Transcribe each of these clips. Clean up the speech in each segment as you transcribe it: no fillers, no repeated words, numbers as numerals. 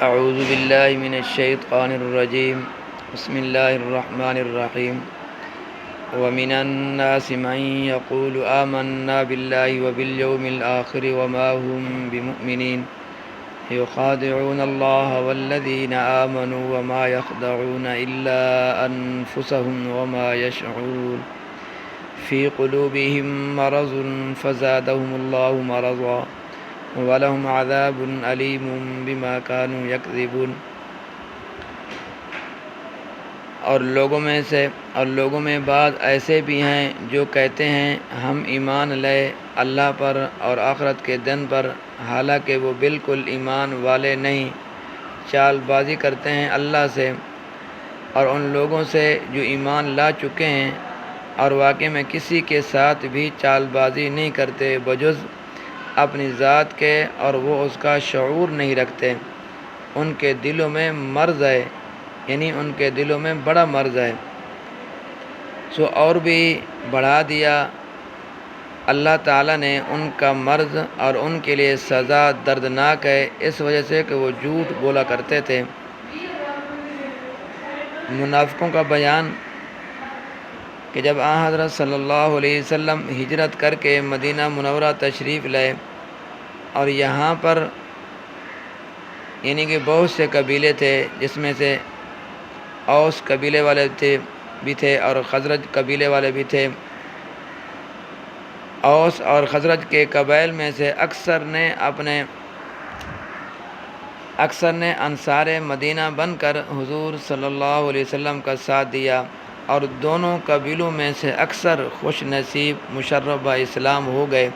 اعوذ باللہ من الشیطان الرجیم بسم اللہ الرحمن الرحیم ومن الناس من يقول آمنا بالله وباليوم الآخر وما هم بمؤمنين يخادعون الله والذين آمنوا وما يخدعون إلا أنفسهم وما يشعرون في قلوبهم مرض فزادهم الله مرضا وَلَهُمْ عَذَابٌ أَلِيمٌ بِمَا كَانُوا يَكْذِبُونَ۔ اور لوگوں میں بعض ایسے بھی ہیں جو کہتے ہیں ہم ایمان لائے اللہ پر اور آخرت کے دن پر، حالانکہ وہ بالکل ایمان والے نہیں، چال بازی کرتے ہیں اللہ سے اور ان لوگوں سے جو ایمان لا چکے ہیں، اور واقعی میں کسی کے ساتھ بھی چال بازی نہیں کرتے بجز اپنی ذات کے، اور وہ اس کا شعور نہیں رکھتے۔ ان کے دلوں میں مرض ہے، یعنی ان کے دلوں میں بڑا مرض ہے، سو اور بھی بڑھا دیا اللہ تعالیٰ نے ان کا مرض، اور ان کے لیے سزا دردناک ہے، اس وجہ سے کہ وہ جھوٹ بولا کرتے تھے۔ منافقوں کا بیان کہ جب آن حضرت صلی اللہ علیہ وسلم ہجرت کر کے مدینہ منورہ تشریف لائے، اور یہاں پر یعنی کہ بہت سے قبیلے تھے، جس میں سے اوس قبیلے والے بھی تھے اور خزرج قبیلے والے بھی تھے۔ اوس اور خزرج کے قبائل میں سے اکثر نے انصار مدینہ بن کر حضور صلی اللہ علیہ وسلم کا ساتھ دیا، اور دونوں قبیلوں میں سے اکثر خوش نصیب مشرف اسلام ہو گئے،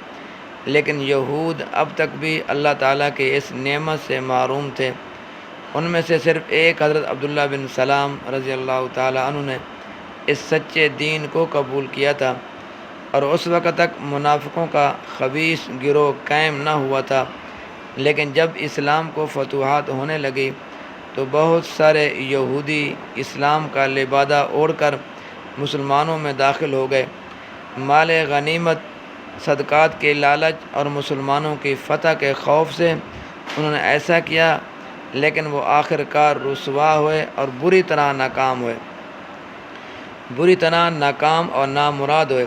لیکن یہود اب تک بھی اللہ تعالیٰ کے اس نعمت سے محروم تھے۔ ان میں سے صرف ایک حضرت عبداللہ بن سلام رضی اللہ تعالیٰ عنہ نے اس سچے دین کو قبول کیا تھا، اور اس وقت تک منافقوں کا خبیث گروہ قائم نہ ہوا تھا، لیکن جب اسلام کو فتوحات ہونے لگی تو بہت سارے یہودی اسلام کا لبادہ اوڑھ کر مسلمانوں میں داخل ہو گئے۔ مال غنیمت، صدقات کے لالچ اور مسلمانوں کی فتح کے خوف سے انہوں نے ایسا کیا، لیکن وہ آخر کار رسوا ہوئے اور بری طرح ناکام اور نامراد ہوئے۔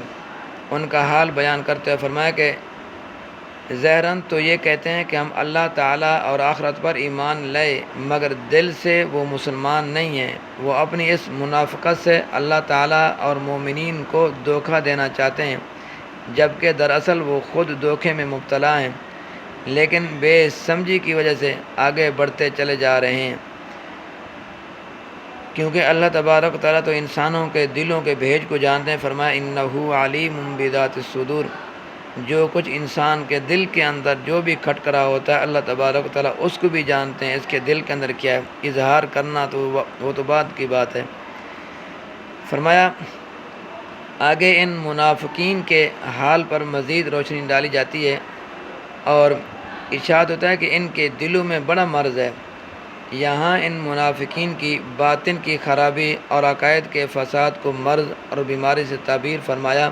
ان کا حال بیان کرتے ہوئے فرمایا کہ ظاہراً تو یہ کہتے ہیں کہ ہم اللہ تعالیٰ اور آخرت پر ایمان لائے، مگر دل سے وہ مسلمان نہیں ہیں۔ وہ اپنی اس منافقت سے اللہ تعالیٰ اور مومنین کو دھوکہ دینا چاہتے ہیں، جبکہ دراصل وہ خود دھوکے میں مبتلا ہیں، لیکن بے سمجھی کی وجہ سے آگے بڑھتے چلے جا رہے ہیں، کیونکہ اللہ تبارک و تعالیٰ تو انسانوں کے دلوں کے بھیج کو جانتے ہیں۔ فرمایا انہ علیم بذات الصدور، جو کچھ انسان کے دل کے اندر جو بھی کھٹکرا ہوتا ہے، اللہ تبارک و تعالیٰ اس کو بھی جانتے ہیں، اس کے دل کے اندر کیا ہے۔ اظہار کرنا تو وہ تو بعد کی بات ہے۔ فرمایا آگے ان منافقین کے حال پر مزید روشنی ڈالی جاتی ہے، اور ارشاد ہوتا ہے کہ ان کے دلوں میں بڑا مرض ہے۔ یہاں ان منافقین کی باطن کی خرابی اور عقائد کے فساد کو مرض اور بیماری سے تعبیر فرمایا،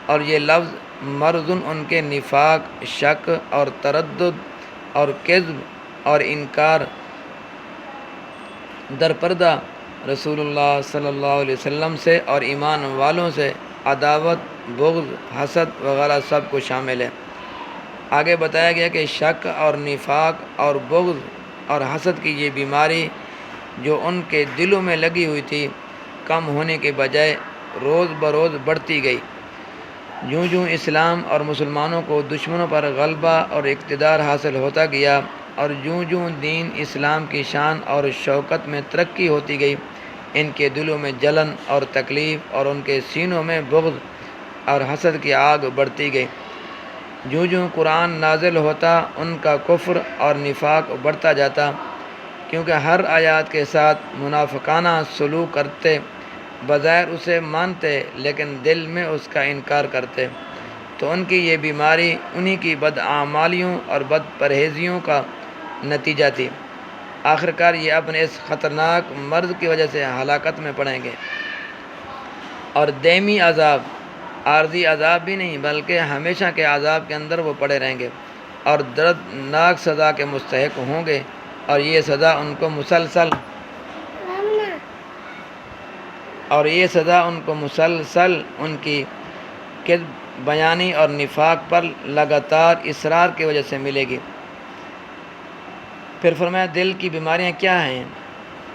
اور یہ لفظ مرض ان کے نفاق، شک اور تردد اور کذب اور انکار، درپردہ رسول اللہ صلی اللہ علیہ وسلم سے اور ایمان والوں سے عداوت، بغض، حسد وغیرہ سب کو شامل ہے۔ آگے بتایا گیا کہ شک اور نفاق اور بغض اور حسد کی یہ بیماری جو ان کے دلوں میں لگی ہوئی تھی، کم ہونے کے بجائے روز بروز بڑھتی گئی۔ جوں جوں اسلام اور مسلمانوں کو دشمنوں پر غلبہ اور اقتدار حاصل ہوتا گیا، اور جوں جوں دین اسلام کی شان اور شوکت میں ترقی ہوتی گئی، ان کے دلوں میں جلن اور تکلیف اور ان کے سینوں میں بغض اور حسد کی آگ بڑھتی گئی۔ جوں جوں قرآن نازل ہوتا، ان کا کفر اور نفاق بڑھتا جاتا، کیونکہ ہر آیات کے ساتھ منافقانہ سلوک کرتے، بظاہر اسے مانتے لیکن دل میں اس کا انکار کرتے، تو ان کی یہ بیماری انہی کی بدعمالیوں اور بد پرہیزیوں کا نتیجہ تھی۔ آخرکار یہ اپنے اس خطرناک مرض کی وجہ سے ہلاکت میں پڑیں گے، اور دائمی عذاب، عارضی عذاب بھی نہیں بلکہ ہمیشہ کے عذاب کے اندر وہ پڑے رہیں گے، اور دردناک سزا کے مستحق ہوں گے۔ اور یہ سزا ان کو مسلسل ان کی کذب بیانی اور نفاق پر لگاتار اصرار کی وجہ سے ملے گی۔ پھر فرمایا دل کی بیماریاں کیا ہیں؟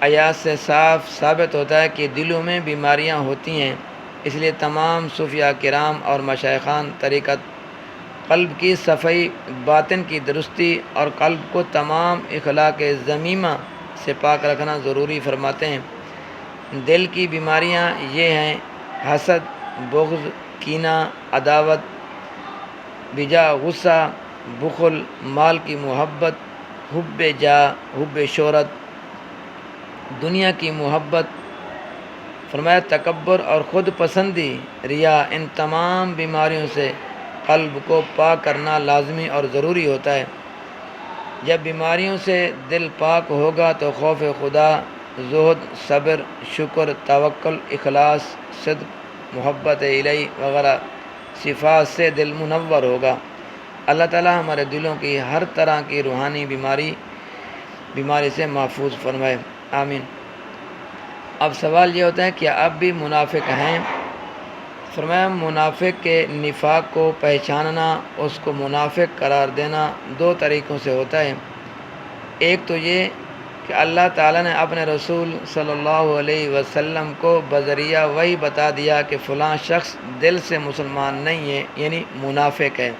آیات سے صاف ثابت ہوتا ہے کہ دلوں میں بیماریاں ہوتی ہیں، اس لیے تمام صوفیاء کرام اور مشائخان طریقت قلب کی صفائی، باطن کی درستی اور قلب کو تمام اخلاق ذمیمہ سے پاک رکھنا ضروری فرماتے ہیں۔ دل کی بیماریاں یہ ہیں: حسد، بغض، کینہ، عداوت، بجا، غصہ، بخل، مال کی محبت، حب جاہ، حب شہرت، دنیا کی محبت، فرمایا تکبر اور خود پسندی، ریا۔ ان تمام بیماریوں سے قلب کو پاک کرنا لازمی اور ضروری ہوتا ہے۔ جب بیماریوں سے دل پاک ہوگا تو خوف خدا، زہد، صبر، شکر، توکل، اخلاص، صدق، محبت الہی وغیرہ صفات سے دل منور ہوگا۔ اللہ تعالی ہمارے دلوں کی ہر طرح کی روحانی بیماری سے محفوظ فرمائے، آمین۔ اب سوال یہ ہوتا ہے کہ اب بھی منافق ہیں؟ فرمایا منافق کے نفاق کو پہچاننا، اس کو منافق قرار دینا دو طریقوں سے ہوتا ہے۔ ایک تو یہ کہ اللہ تعالیٰ نے اپنے رسول صلی اللہ علیہ وسلم کو بذریعہ وحی بتا دیا کہ فلاں شخص دل سے مسلمان نہیں ہے، یعنی منافق ہے۔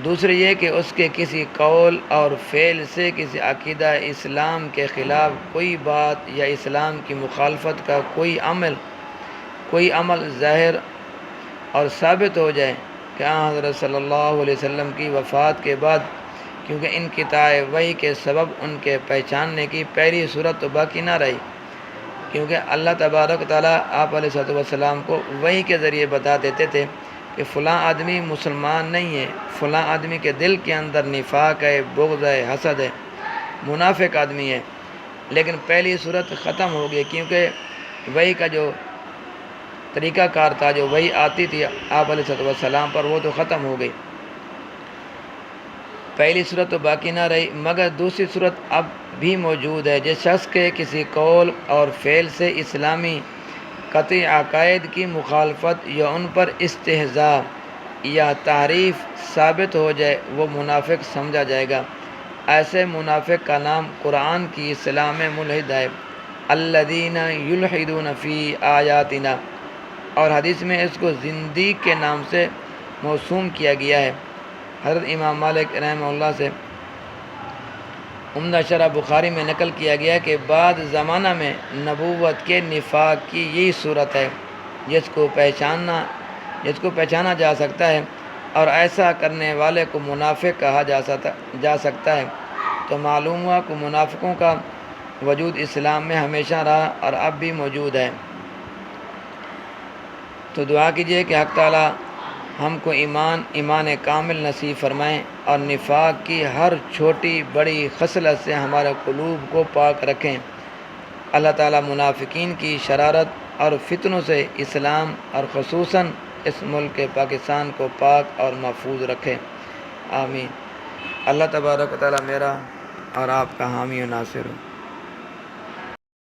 دوسری یہ کہ اس کے کسی قول اور فعل سے کسی عقیدہ اسلام کے خلاف کوئی بات یا اسلام کی مخالفت کا کوئی عمل ظاہر اور ثابت ہو جائے کہ حضرت صلی اللہ علیہ وسلم کی وفات کے بعد، کیونکہ ان قطاع وحی کے سبب ان کے پہچاننے کی پہلی صورت تو باقی نہ رہی، کیونکہ اللہ تبارک تعالیٰ آپ علیہ السلام کو وحی کے ذریعے بتا دیتے تھے کہ فلاں آدمی مسلمان نہیں ہے، فلاں آدمی کے دل کے اندر نفاق ہے، بغض ہے، حسد ہے، منافق آدمی ہے۔ لیکن پہلی صورت ختم ہو گئی، کیونکہ وحی کا جو طریقہ کار تھا، جو وحی آتی تھی آپ علیہ السلام پر، وہ تو ختم ہو گئی۔ پہلی صورت تو باقی نہ رہی، مگر دوسری صورت اب بھی موجود ہے۔ جس شخص کے کسی قول اور فعل سے اسلامی قطعی عقائد کی مخالفت یا ان پر استہزاء یا تعریف ثابت ہو جائے، وہ منافق سمجھا جائے گا۔ ایسے منافق کا نام قرآن کی اصطلاح میں ملحد ہے، الذین یلحدون فی آیاتنا، اور حدیث میں اس کو زندیق کے نام سے موسوم کیا گیا ہے۔ حضرت امام مالک رحمہ اللہ سے عمدہ شرح بخاری میں نقل کیا گیا کہ بعد زمانہ میں نبوت کے نفاق کی یہی صورت ہے، جس کو پہچانا جا سکتا ہے، اور ایسا کرنے والے کو منافق کہا جا سکتا ہے۔ تو معلوم ہوا کہ منافقوں کا وجود اسلام میں ہمیشہ رہا اور اب بھی موجود ہے۔ تو دعا کیجئے کہ حق تعالی ہم کو ایمان کامل نصیب فرمائیں اور نفاق کی ہر چھوٹی بڑی خصلت سے ہمارے قلوب کو پاک رکھیں۔ اللہ تعالی منافقین کی شرارت اور فتنوں سے اسلام اور خصوصاً اس ملک پاکستان کو پاک اور محفوظ رکھے، آمین۔ اللہ تبارک و تعالی میرا اور آپ کا حامی و ناصر ہو۔